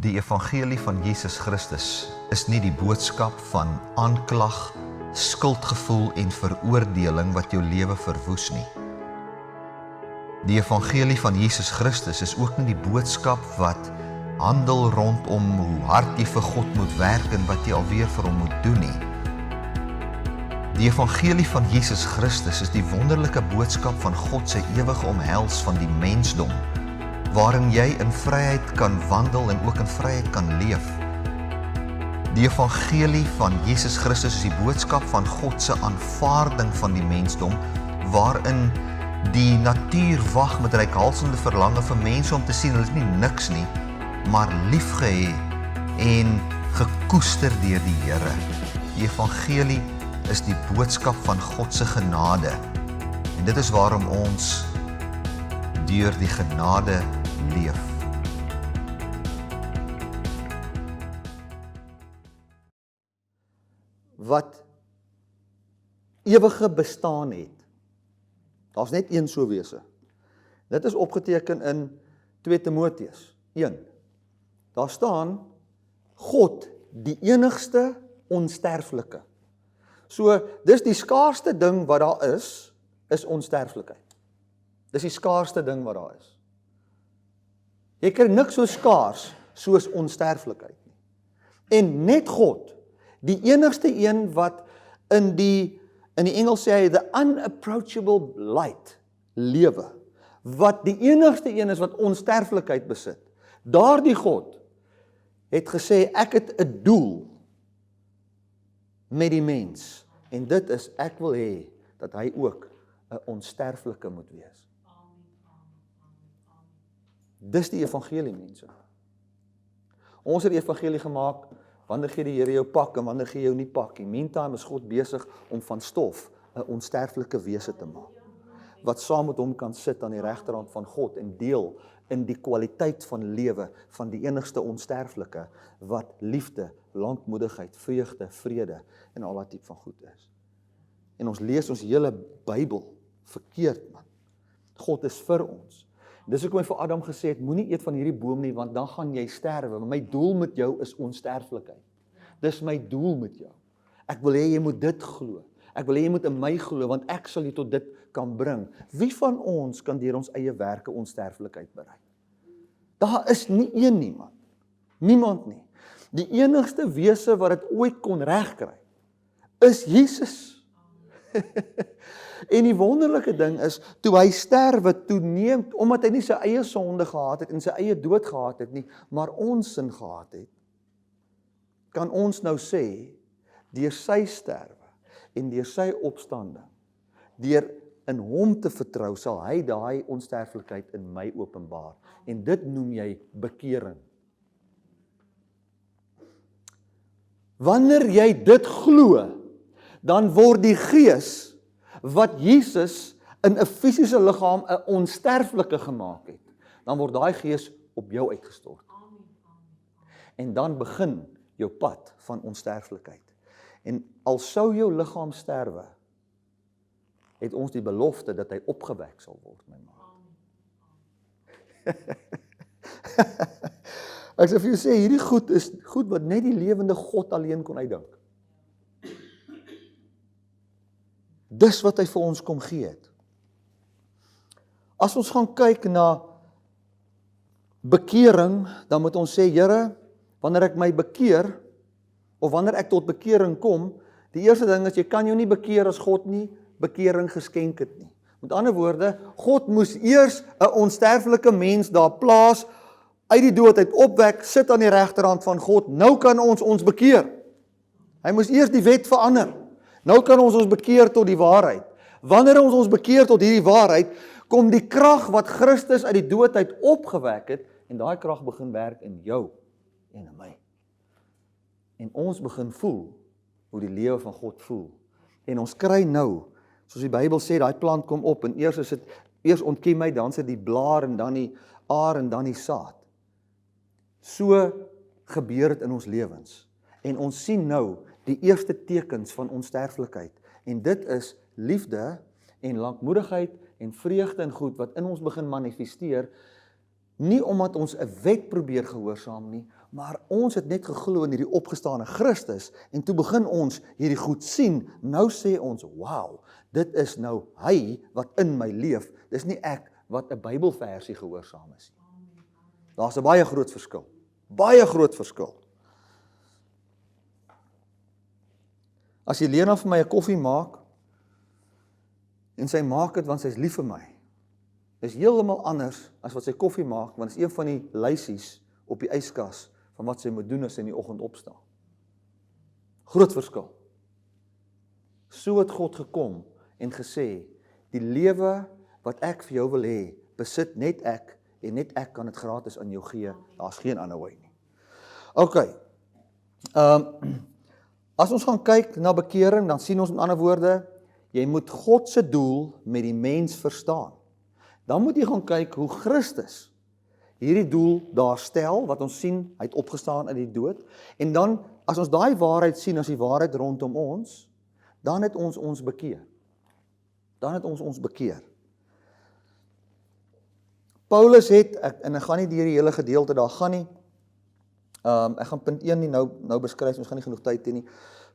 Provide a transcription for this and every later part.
Die evangelie van Jesus Christus is nie die boodskap van aanklag, skuldgevoel en veroordeling wat jou lewe verwoes nie. Die evangelie van Jesus Christus is ook nie die boodskap wat handel rondom hoe hard jy vir God moet werk en wat jy alweer vir hom moet doen nie. Die evangelie van Jesus Christus is die wonderlike boodskap van God se ewige omhels van die mensdom, waarin jy in vryheid kan wandel en ook in vryheid kan leef. Die evangelie van Jesus Christus is die boodskap van God se aanvaarding van die mensdom, waarin die natuur wag met reikhalsende verlange vir mense om te sien, hulle is nie niks nie, maar liefgehê en gekoester deur die Here. Die evangelie is die boodskap van God se genade. En dit is waarom ons deur die genade leef. Wat ewige bestaan het. Daar's net een so wese. Dit is opgeteken in 2 Timoteus 1. Daar staan God, die enigste onsterflike. So, dis die skaarsste ding wat daar is onsterflikheid. Dis die skaarsste ding wat daar is. Jy kry niks so skaars soos onsterflikheid nie. En net God, die enigste een wat in die Engels sê hy, the unapproachable light, lewe, wat die enigste een is wat onsterflikheid besit. Daardie God het gesê, ek het 'n doel met die mens, en dit is, ek wil hê, dat hy ook 'n onsterflike moet wees. Dis die evangelie, mense. Ons het die evangelie gemaak, wanneer gee die Here jou pak, en wanneer gee jou nie pak. In meantime is God besig om van stof 'n onsterflike wese te maak, wat saam met hom kan sit aan die regterhand van God, en deel in die kwaliteit van lewe, van die enigste onsterflike, wat liefde, lankmoedigheid, vreugde, vrede, en al dat tipe van goed is. En ons lees ons hele Bybel verkeerd, man. God is vir ons. Dis hoekom hy vir Adam gesê het, moenie eet van hierdie boom nie, want dan gaan jy sterwe. Maar my doel met jou is onsterflikheid. Dis my doel met jou. Ek wil hê jy moet dit glo. Ek wil hê jy moet in my glo, want ek sal jy tot dit kan bring. Wie van ons kan deur ons eie werke onsterflikheid bereik? Daar is nie een nie, man. Niemand nie. Die enigste wese wat dit ooit kon regkry, is Jesus. En die wonderlike ding is, toe hy sterwe, omdat hy nie sy eie sonde gehad het en sy eie dood gehad het nie, maar ons sin gehad het, kan ons nou sê, deur sy sterwe en deur sy opstanding, deur in hom te vertrou, sal hy daai onsterflikheid in my openbaar. En dit noem jy bekering. Wanneer jy dit glo, dan word die gees wat Jesus in 'n fisiese liggaam 'n onsterflike gemaak het, dan word daai gees op jou uitgestort. En dan begin jou pad van onsterflikheid. En al sou jou liggaam sterwe, het ons die belofte dat hy opgewek sal word, my man. Ek sê vir jou sê, hierdie goed is goed wat net die lewende God alleen kon uitdink. Dis wat hy vir ons kom gee het. As ons gaan kyk na bekering, dan moet ons sê, Here, wanneer ek my bekeer, of wanneer ek tot bekering kom, die eerste ding is, jy kan jou nie bekeer as God nie bekering geskenk het nie. Met ander woorde, God moes eers 'n onsterflike mens daar plaas, uit die dood uit opwek, sit aan die regterhand van God, nou kan ons bekeer. Hy moes eers die wet verander. Nou kan ons bekeer tot die waarheid. Wanneer ons bekeer tot hierdie waarheid, kom die krag wat Christus uit die dood uit opgewek het, en daai krag begin werk in jou en in my. En ons begin voel hoe die lewe van God voel. En ons kry nou, soos die Bybel sê, daai plant kom op, en eers ontkiem hy, dan sit die blaar, en dan die aar, en dan die saad. So gebeur dit in ons lewens. En ons sien nou die eerste tekens van onsterflikheid. En dit is liefde en lankmoedigheid en vreugde en goed wat in ons begin manifesteer Nie omdat ons 'n wet probeer gehoorsaam nie, maar ons het net geglo in hierdie opgestane Christus, en toe begin ons hierdie goed sien. Nou sê ons, wow, dit is nou hy wat in my leef, dis nie ek wat 'n Bybelversie gehoorsaam is nie. Daar's 'n baie groot verskil. Baie groot verskil. As jy Lena vir my 'n koffie maak, en sy maak dit want sy is lief vir my, is heeltemal anders as wat sy koffie maak, want is een van die lysies op die yskas van wat sy moet doen as sy in die oggend opstaan. Groot verskil. So het God gekom en gesê, die lewe wat ek vir jou wil hê, besit net ek, en net ek kan dit gratis aan jou gee, daar's geen ander wy nie. OK, as ons gaan kyk na bekering, dan sien ons in ander woorde, jy moet God se doel met die mens verstaan. Dan moet jy gaan kyk hoe Christus hierdie doel daar stel, wat ons sien, hy het opgestaan uit die dood, en dan, as ons daai waarheid sien, as die waarheid rondom ons, dan het ons bekeer. Dan het ons bekeer. Paulus het, en ek gaan nie deur die hele gedeelte daar gaan nie, ek gaan punt 1 nie nou beskryf, ons gaan nie genoeg tyd hê nie.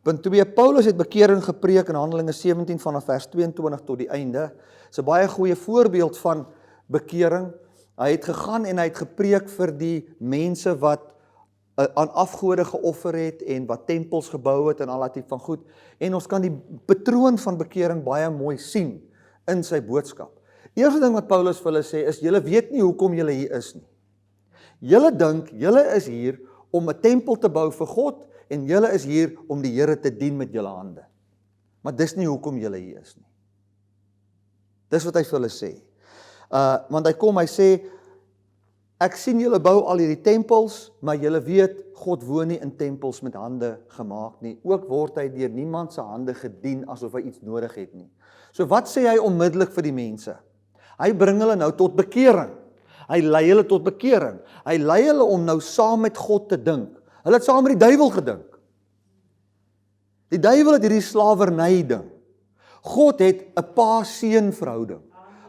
Punt 2, Paulus het bekering gepreek in Handelinge 17 vanaf vers 22 tot die einde. Dit is 'n baie goeie voorbeeld van bekering. Hy het gegaan en hy het gepreek vir die mense wat aan afgode geoffer het en wat tempels gebou het en al dat tipe van goed. En ons kan die patroon van bekering baie mooi sien in sy boodskap. Eerste ding wat Paulus vir hulle sê is, julle weet nie hoekom julle hier is nie. Julle dink, julle is hier om 'n tempel te bou vir God, en julle is hier om die Here te dien met julle hande. Maar dis nie hoekom julle hier is nie. Dis wat hy vir hulle sê. Want hy sê, ek sien julle bou al hierdie tempels, maar julle weet, God woon nie in tempels met hande gemaak nie. Ook word hy deur niemand se hande gedien asof hy iets nodig het nie. So wat sê hy onmiddellik vir die mense? Hy bring hulle nou tot bekering. Hy lei hulle tot bekering. Hy lei hulle om nou saam met God te dink. Hulle het saam met die duiwel gedink. Die duiwel het hierdie slawerny ding. God het 'n pa-seun verhouding,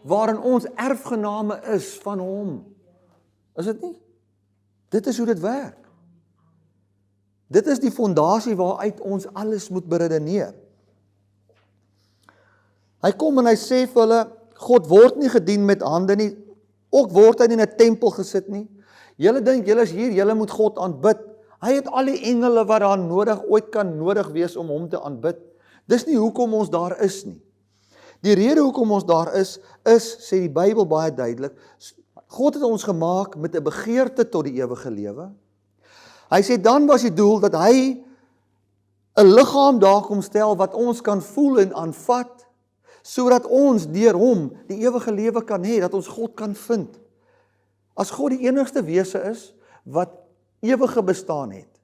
waarin ons erfgename is van hom. Is dit nie? Dit is hoe dit werk. Dit is die fondasie waaruit ons alles moet beredeneer. Hy kom en hy sê vir hulle, God word nie gedien met hande nie, ook word hy nie in 'n tempel gesit nie. Julle dink, julle is hier, julle moet God aanbid. Hy het al die engele wat daar ooit kan nodig wees om hom te aanbid. Dis nie hoekom ons daar is nie. Die rede hoekom ons daar is, sê die Bybel baie duidelik, God het ons gemaak met 'n begeerte tot die ewige lewe. Hy sê dan was die doel dat hy 'n liggaam daar kom stel wat ons kan voel en aanvat, sodat ons deur hom die ewige lewe kan hê, dat ons God kan vind. As God die enigste wese is wat ewige bestaan het,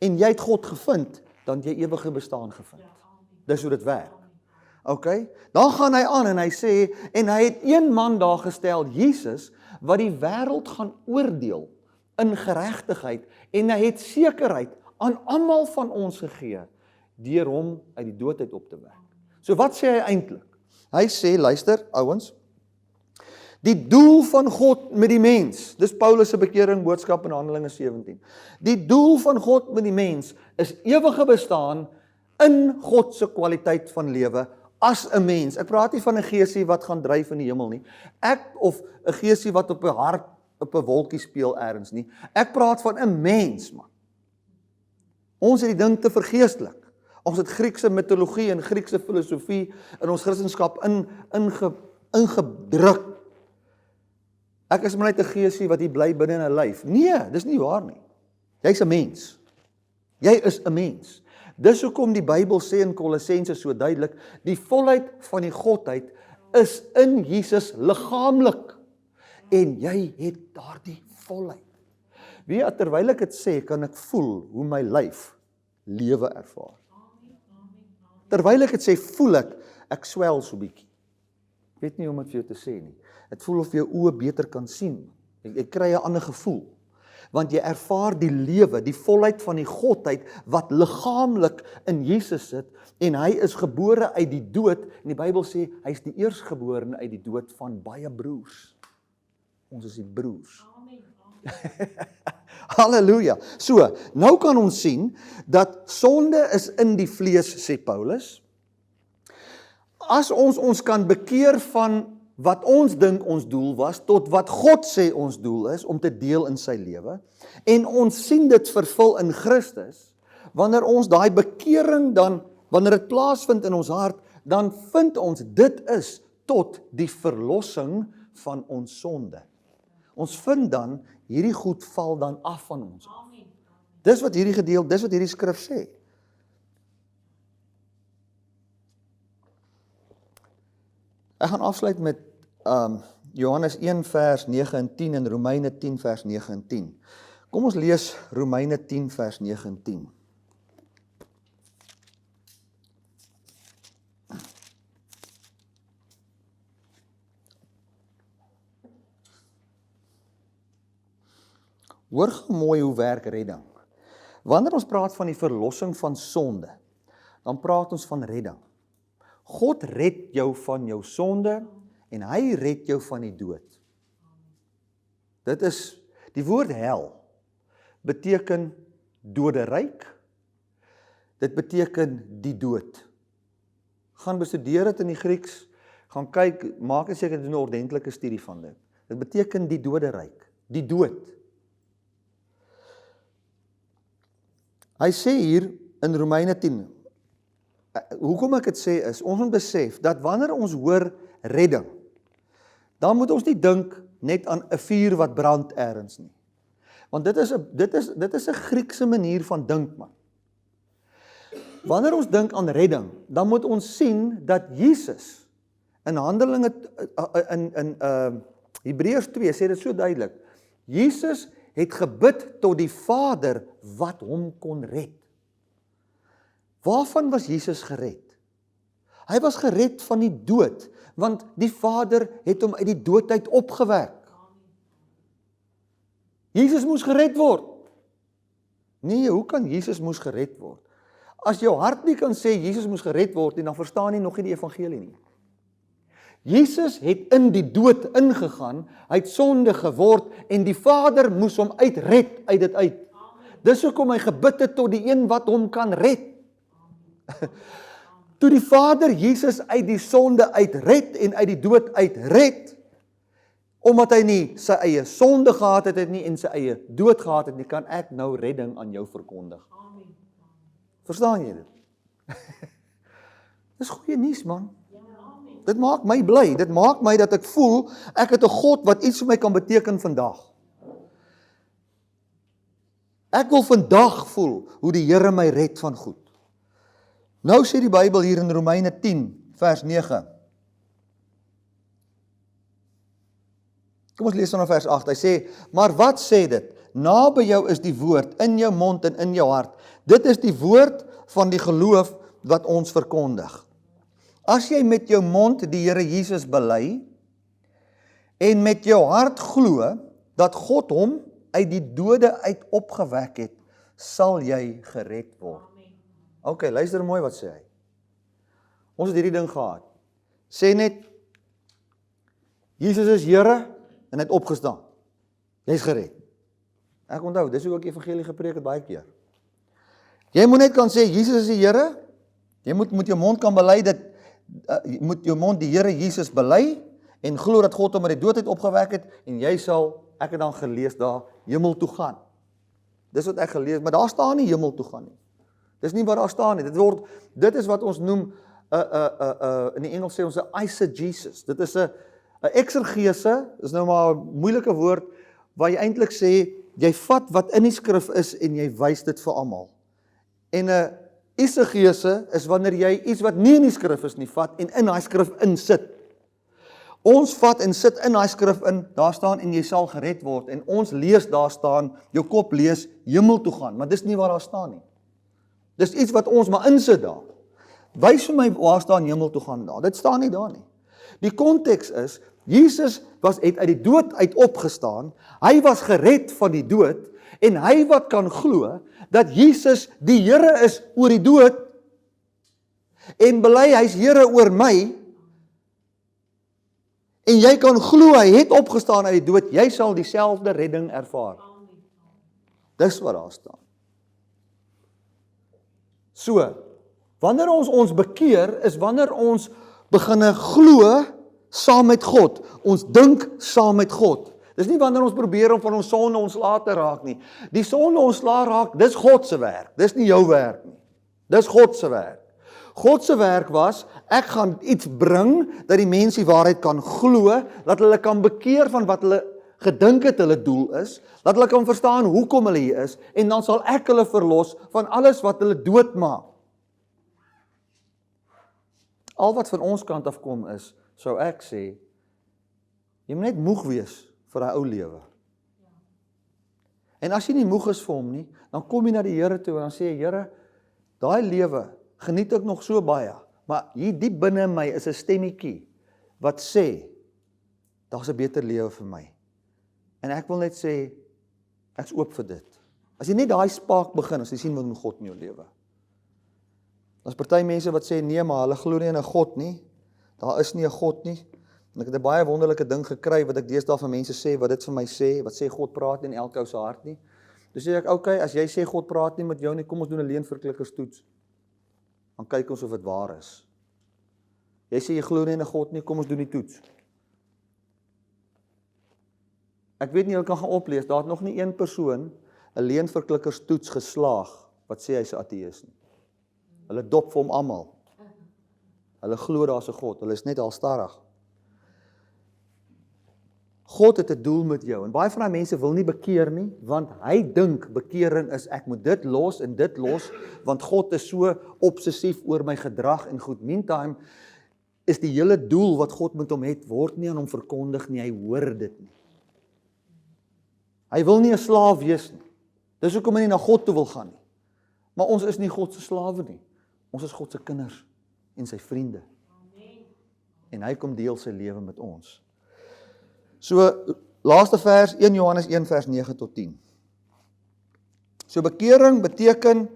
en jy het God gevind, dan jy ewige bestaan gevind. Dis hoe dit werk. OK? Dan gaan hy aan en hy sê, en hy het een man daar gestel, Jesus, wat die wêreld gaan oordeel in geregtigheid, en hy het sekerheid aan almal van ons gegee, deur hom uit die dood uit op te wek. So wat sê hy eintlik? Hy sê, luister, ouens, die doel van God met die mens, dis Paulus se bekering boodskap in Handelinge 17. Die doel van God met die mens is ewige bestaan in God se kwaliteit van lewe as 'n mens. Ek praat nie van 'n geesie wat gaan dryf in die hemel nie. Of 'n geesie wat op 'n hart op 'n wolkie speel ergens nie. Ek praat van 'n mens, man. Ons het die ding te vergeestelik. Ons het Griekse mitologie en Griekse filosofie in ons Christendom ingedruk. Ek is maar net 'n geesie wat hier bly binne in 'n lyf. Nee, dis nie waar nie. Jy's 'n mens. Jy is 'n mens. Dis hoekom die Bybel sê in Kolossense so duidelik, die volheid van die Godheid is in Jesus liggaamlik. En jy het daardie volheid. Wie terwyl ek dit sê, kan ek voel hoe my lyf lewe ervaar. Terwyl ek dit sê, voel ek swel so bietjie. Ek weet nie om dit vir jou te sê nie. Dit voel of jou oë beter kan sien. Ek kry 'n ander gevoel. Want jy ervaar die lewe, die volheid van die Godheid, wat liggaamlik in Jesus sit, en hy is gebore uit die dood, en die Bybel sê, hy is die eerstgeborene uit die dood van baie broers. Ons is die broers. Halleluja. So, nou kan ons sien dat sonde is in die vlees, sê Paulus. As ons kan bekeer van wat ons dink ons doel was, tot wat God sê ons doel is, om te deel in sy lewe, en ons sien dit vervul in Christus, wanneer ons daai bekering dan, wanneer dit plaasvind in ons hart, dan vind ons dit is tot die verlossing van ons sonde. Ons vind dan, hierdie goed val dan af van ons. Dis wat hierdie gedeelte, dis wat hierdie skrif sê. Ek gaan afsluit met Johannes 1 vers 9 en 10 en Romeine 10 vers 9 en 10. Kom ons lees Romeine 10 vers 9 en 10. Hoor mooi hoe werk redding. Wanneer ons praat van die verlossing van sonde, dan praat ons van redding. God red jou van jou sonde en hy red jou van die dood. Dit is, die woord hel beteken doderyk, dit beteken die dood. Gaan bestudeer dit in die Grieks, gaan kyk, maak seker jy doen 'n ordentlike studie van dit. Dit beteken die doderyk, die dood. Hy sê hier in Romeine 10, hoekom ek dit sê is, ons moet besef, dat wanneer ons hoor redding, dan moet ons nie dink net aan 'n vuur wat brand ergens nie. Want dit is 'n Griekse manier van dink, man. Wanneer ons dink aan redding, dan moet ons sien dat Jesus, in Handelinge, in Hebreërs 2, sê dit so duidelik, Jesus het gebid tot die Vader wat hom kon red. Waarvan was Jesus gered? Hy was gered van die dood, want die Vader het hom uit die dood uit opgewek. Jesus moes gered word. Nee, hoe kan Jesus moes gered word? As jou hart nie kan sê Jesus moes gered word nie, dan verstaan jy nog nie die evangelie nie. Jesus het in die dood ingegaan, hy het sonde geword en die Vader moes hom uitred uit dit uit. Dis hoekom hy gebid het tot die een wat hom kan red. Toe die Vader Jesus uit die sonde uitred en uit die dood uitred, omdat hy nie sy eie sonde gehad het nie en sy eie dood gehad het nie, kan ek nou redding aan jou verkondig. Verstaan jy dit? Dis goeie nuus, man. Dit maak my bly, dit maak my dat ek voel, ek het 'n God wat iets vir my kan beteken vandag. Ek wil vandag voel, hoe die Here my red van goed. Nou sê die Bybel hier in Romeine 10, vers 9. Kom ons lees dan vers 8, hy sê, maar wat sê dit? Naby jou is die woord, in jou mond en in jou hart. Dit is die woord van die geloof wat ons verkondig. As jy met jou mond die Here Jesus bely, en met jou hart glo, dat God hom uit die dode uit opgewek het, sal jy gered word. Ok, luister mooi wat sê hy. Ons het hierdie ding gehad. Sê net, Jesus is Here, en hy het opgestaan. Jy is gered. Ek onthou, dis hoe ek evangelie gepreek het baie keer. Jy moet net kan sê, Jesus is die Here, jy moet jou mond kan bely, jy moet jou mond die Here Jesus bely, en glo dat God hom uit die dood uit opgewek het, en jy sal, ek het dan gelees daar, hemel toe gaan. Dis wat ek gelees, maar daar staan nie hemel toe gaan nie. Dis nie wat daar staan nie. Dit is wat ons noem, in die Engels sê ons 'n eisegesis. Dit is 'n exegese, is nou maar 'n moeilike woord, waar jy eintlik sê, jy vat wat in die skrif is, en jy wys dit vir almal. En 'n eisegese is wanneer jy iets wat nie in die skrif is nie, vat, en in daai skrif insit. Ons vat en sit in daai skrif in, daar staan, en jy sal gered word, en ons lees daar staan, jou kop lees, hemel toe gaan, maar dis nie waar daar staan nie. Dis iets wat ons maar insit daar. Wys vir my waar staan hemel toe gaan daar. Dit staan nie daar nie. Die konteks is, Jesus het uit die dood uit opgestaan, hy was gered van die dood, en hy wat kan glo, dat Jesus die Here is oor die dood, en bely hy's Here oor my, en jy kan glo, hy het opgestaan uit die dood, jy sal dieselfde redding ervaar. Dis wat daar staan. So, wanneer ons bekeer, is wanneer ons beginne glo saam met God. Ons dink saam met God. Dis nie wanneer ons probeer om van ons sonde ontslae te raak nie. Die sonde ontslae raak, dis God se werk. Dis nie jou werk nie. Dis God se werk. God se werk was, ek gaan iets bring, dat die mens die waarheid kan glo, dat hulle kan bekeer van wat hulle gedink het hulle doel is, dat hulle kan verstaan hoekom hulle hier is, en dan sal ek hulle verlos van alles wat hulle doodmaak. Al wat van ons kant af kom is, sou ek sê, jy moet net moeg wees vir daai ou lewe. En as jy nie moeg is vir hom nie, dan kom jy na die Here toe en dan sê jy, Here, daai lewe geniet ek nog so baie, maar hier diep binne in my is 'n stemmetjie wat sê, daar's 'n beter lewe vir my. En ek wil net sê, ek's oop vir dit. As jy net daai spaak begin, as jy sien wat met God in jou lewe. Daar's party mense wat sê, nee, maar hulle glo nie in 'n God nie, daar is nie 'n God nie. En ek het 'n baie wonderlike ding gekry, wat ek deesdae vir mense sê, wat dit vir my sê, wat sê God praat nie in elke ou se hart nie. Dus sê ek, okay, as jy sê God praat nie met jou nie, kom ons doen 'n leenverklikkerstoets. Dan kyk ons of dit waar is. Jy sê jy glo nie in 'n God nie, kom ons doen die toets. Ek weet nie, jy kan gaan oplees, daar het nog nie een persoon 'n leenverklikkerstoets geslaag, wat sê hy's 'n ateïs nie. Hulle dop vir hom almal. Hulle glo daar's 'n God, hulle is net halstarrig. God het 'n doel met jou, en baie van die mense wil nie bekeer nie, want hy dink bekering is, ek moet dit los en dit los, want God is so obsessief oor my gedrag en goed. Meantime, is die hele doel wat God met hom het, word nie aan hom verkondig nie, hy hoor dit nie. Hy wil nie 'n slaaf wees nie, dis hoekom hy nie na God toe wil gaan nie. Maar ons is nie God se slawe nie, ons is God se kinders en sy vriende. En hy kom deel sy lewe met ons. So, laaste vers, 1 Johannes 1 vers 9 tot 10. So, bekering beteken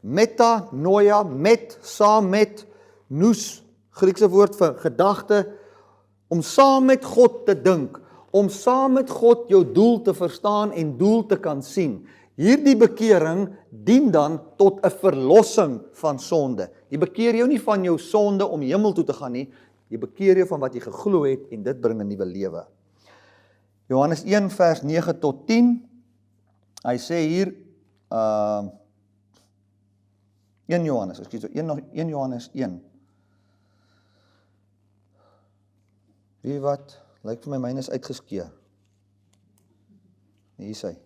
metanoia, met, saam met, nous, Griekse woord vir gedagte, om saam met God te dink, om saam met God jou doel te verstaan en doel te kan sien. Hierdie bekering dien dan tot 'n verlossing van sonde. Jy bekeer jou nie van jou sonde om hemel toe te gaan nie, jy bekeer jou van wat jy geglo het en dit bring 'n nuwe lewe. Johannes 1 vers 9 tot 10, hy sê hier, 1 Johannes 1. Wie wat? Lyk vir my myne is uitgeskeer. Hier is hy.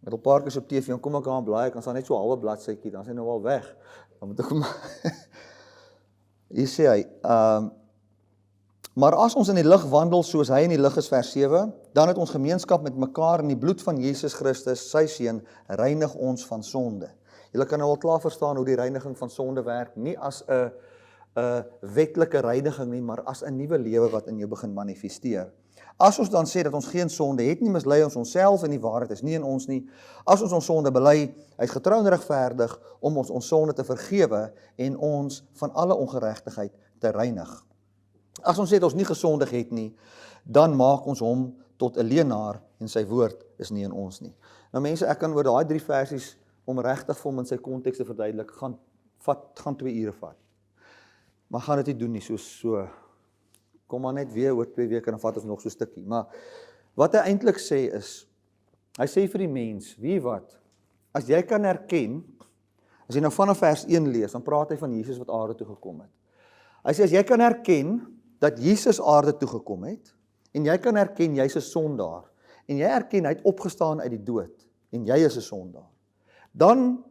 Met 'n paar keer op TV, dan kom ek aan blaai, kan staan net so 'n halwe bladsytjie, dan is hy nou al weg. Dan moet ek hom hier sê hy, maar as ons in die lig wandel soos hy in die lig is, vers 7, dan het ons gemeenskap met mekaar en die bloed van Jesus Christus, sy seun, reinig ons van sonde. Julle kan nou al klaar verstaan hoe die reiniging van sonde werk, nie as 'n wetlike reiniging nie, maar as 'n nuwe lewe wat in jou begin manifesteer. As ons dan sê dat ons geen sonde het nie, mislei ons onsself en die waarheid is nie in ons nie. As ons sonde bely, hy is getrou en regverdig om ons sonde te vergewe en ons van alle ongeregtigheid te reinig. As ons sê dat ons nie gesondig het nie, dan maak ons hom tot 'n leienaar en sy woord is nie in ons nie. Nou mense, ek kan oor daai 3 versies om regtig vir hom in sy konteks te verduidelik, gaan 2 ure vat. Maar gaan dit nie doen nie, so kom maar net weer oor 2 weke en dan vat ons nog so 'n stukkie. Maar wat hy eintlik sê is, hy sê vir die mens, wie wat, as jy kan erken, as jy nou vanaf vers 1 lees, dan praat hy van Jesus wat aarde toe gekom het. Hy sê, as jy kan erken dat Jesus aarde toe gekom het, en jy kan erken jy's 'n sondaar, en jy erken hy het opgestaan uit die dood, en jy is 'n sondaar, dan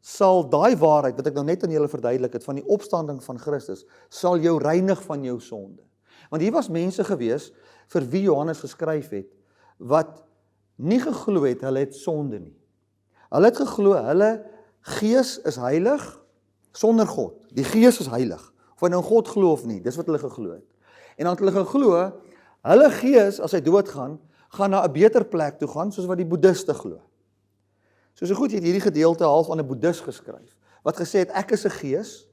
sal daai waarheid, wat ek nou net aan julle verduidelik het, van die opstanding van Christus, sal jou reinig van jou sonde. Want hier was mense gewees, vir wie Johannes geskryf het, wat nie geglo het, hulle het sonde nie. Hulle het geglo, hulle gees is heilig, sonder God. Die gees is heilig, of hy nou God glo of nie, dis wat hulle geglo het. En dan het hulle geglo, hulle gees, as hy doodgaan, gaan na 'n beter plek toe gaan, soos wat die boeddhiste glo. So goed, jy het hierdie gedeelte half aan 'n boeddhis geskryf, wat gesê het, ek is 'n gees,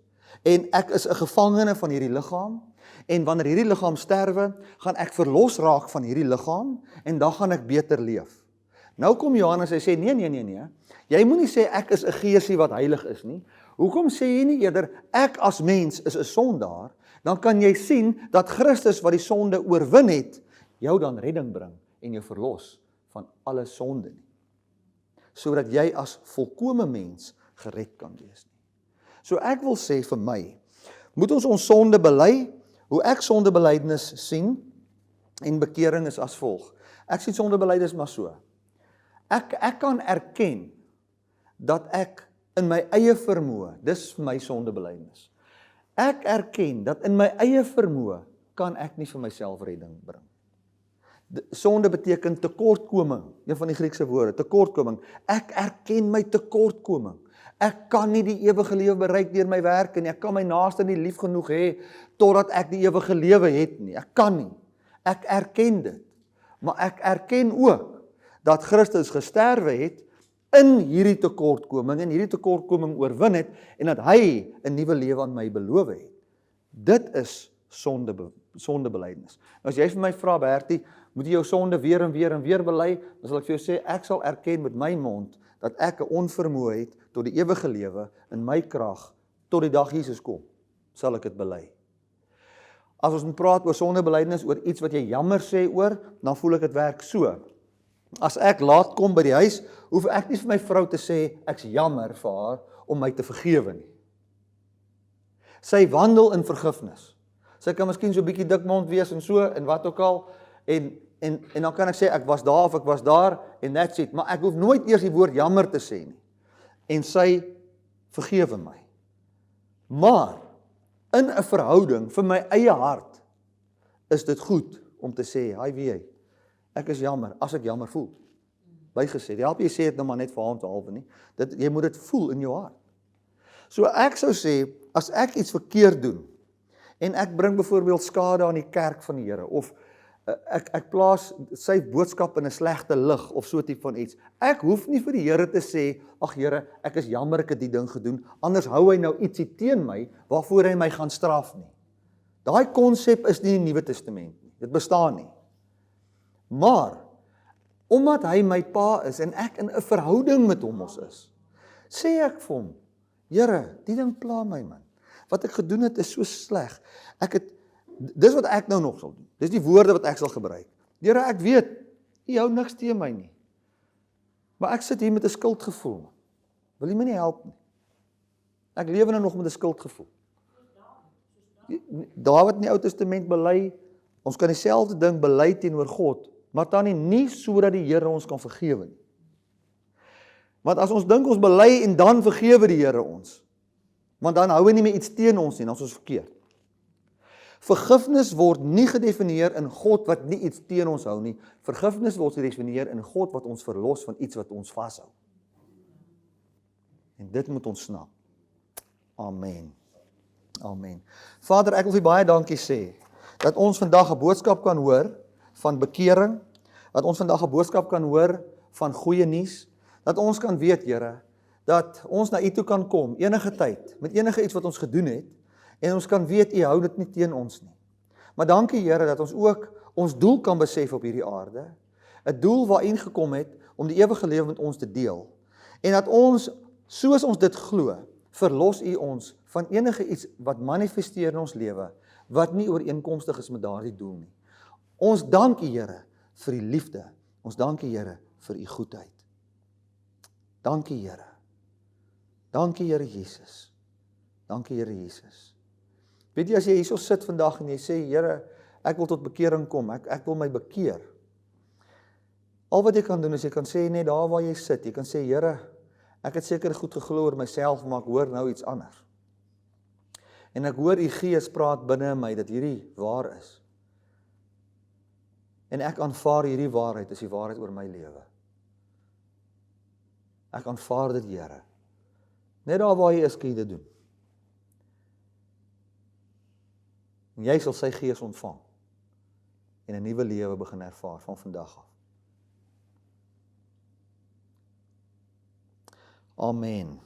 en ek is 'n gevangene van hierdie liggaam, En wanneer hierdie liggaam sterwe, gaan ek verlos raak van hierdie liggaam en dan gaan ek beter leef. Nou kom Johannes en sê nee. Jy moenie sê ek is 'n geesie wat heilig is nie. Hoekom sê jy nie eerder ek as mens is 'n sondaar? Dan kan jy sien dat Christus wat die sonde oorwin het, jou dan redding bring en jou verlos van alle sonde nie. Sodat jy as volkome mens gered kan wees nie. So ek wil sê vir my, moet ons sonde bely. Hoe ek sondebelydenis sien en bekering is as volg. Ek sien sondebelydenis maar so. Ek kan erken dat ek in my eie vermoë, dis vir my sondebelydenis. Ek erken dat in my eie vermoë kan ek nie vir myself redding bring. Sonde beteken tekortkoming, een van die Griekse woorde, tekortkoming. Ek erken my tekortkoming. Ek kan nie die ewige lewe bereik deur my werk en ek kan my naaste nie lief genoeg hê totdat ek die ewige lewe het nie. Ek kan nie. Ek erken dit. Maar ek erken ook dat Christus gesterwe het in hierdie tekortkoming en hierdie tekortkoming oorwin het en dat hy 'n nuwe lewe aan my beloof het. Dit is sondebelydenis. As jy vir my vra, Bertie, moet jy jou sonde weer en weer bely, dan sal ek vir jou sê, ek sal erken met my mond dat ek 'n onvermoë het tot die ewige lewe in my krag tot die dag Jesus kom, sal ek dit bely. As ons moet praat oor sondebelydenis, oor iets wat jy jammer sê oor, dan voel ek dit werk so. As ek laat kom by die huis, hoef ek nie vir my vrou te sê, ek's jammer vir haar om my te vergewe nie. Sy wandel in vergifnis. Sy kan miskien so 'n bietjie dikmond wees en so, en wat ook al, en dan kan ek sê, ek was daar of ek was daar, en that's it. Maar ek hoef nooit eers die woord jammer te sê nie. En sy vergewe my. Maar, in 'n verhouding, vir my eie hart, is dit goed om te sê, hy wie jy, ek is jammer, as ek jammer voel. Bygesê, die help jy sê dit nou maar net vir hand halwe nie. Jy moet dit voel in jou hart. So ek sou sê, as ek iets verkeerd doen, en ek bring byvoorbeeld skade aan die kerk van die Here, of ek plaas sy boodskap in 'n slegte lig, of so tipe van iets. Ek hoef nie vir die Here te sê, ag Here, ek is jammer ek het die ding gedoen, anders hou hy nou ietsie teen my, waarvoor hy my gaan straf nie. Daai konsep is nie in die Nuwe Testament nie, dit bestaan nie. Maar, omdat hy my pa is, en ek in 'n verhouding met hom is, sê ek vir hom, Here, die ding pla my man, wat ek gedoen het is so sleg, dis wat ek nou nog sal doen, dis die woorde wat ek sal gebruik. Here, ek weet, jy hou niks teen my nie, maar ek sit hier met 'n skuldgevoel, wil jy my nie help nie? Ek lewe nou nog met 'n skuldgevoel. Dawid in die Ou Testament bely, ons kan dieselfde ding bely teenoor God, maar dan nie sodat die Here ons kan vergewe nie. Want as ons dink ons bely en dan vergewe die Here ons, want dan hou hy nie meer iets teen ons nie, dan is ons verkeerd. Vergifnis word nie gedefinieer in God wat nie iets teen ons hou nie. Vergifnis word gedefinieer in God wat ons verlos van iets wat ons vashou. En dit moet ons snap. Amen. Amen. Vader, ek wil vir baie dankie sê, dat ons vandag 'n boodskap kan hoor van bekering, dat ons vandag 'n boodskap kan hoor van goeie nuus, dat ons kan weet, Here, dat ons na U toe kan kom, enige tyd, met enige iets wat ons gedoen het, en ons kan weet, U hou dit nie teen ons nie. Maar dankie, Here, dat ons ook ons doel kan besef op hierdie aarde, 'n doel waar U gekom het, om die ewige lewe met ons te deel, en dat ons, soos ons dit glo, verlos U ons van enige iets wat manifesteer in ons lewe, wat nie ooreenkomstig is met daardie doel nie. Ons dank U, Here, vir U liefde. Ons dank U, Here, vir U goedheid. Dankie, Here. Dankie, Here Jesus. Dankie, Here Jesus. Weet jy, as jy hierso sit vandag en jy sê, Here, ek wil tot bekering kom, ek wil my bekeer. Al wat jy kan doen is, jy kan sê net daar waar jy sit, jy kan sê, Here, ek het seker goed geglo oor myself, maar ek hoor nou iets anders. En ek hoor U Gees praat binne in my, dat hierdie waar is. En ek aanvaar hierdie waarheid, is die waarheid oor my lewe. Ek aanvaar dit, Here. Net daar waar jy is, kan jy dit doen. En jy sal sy Gees ontvang, en 'n nuwe lewe begin ervaar van vandag af. Amen.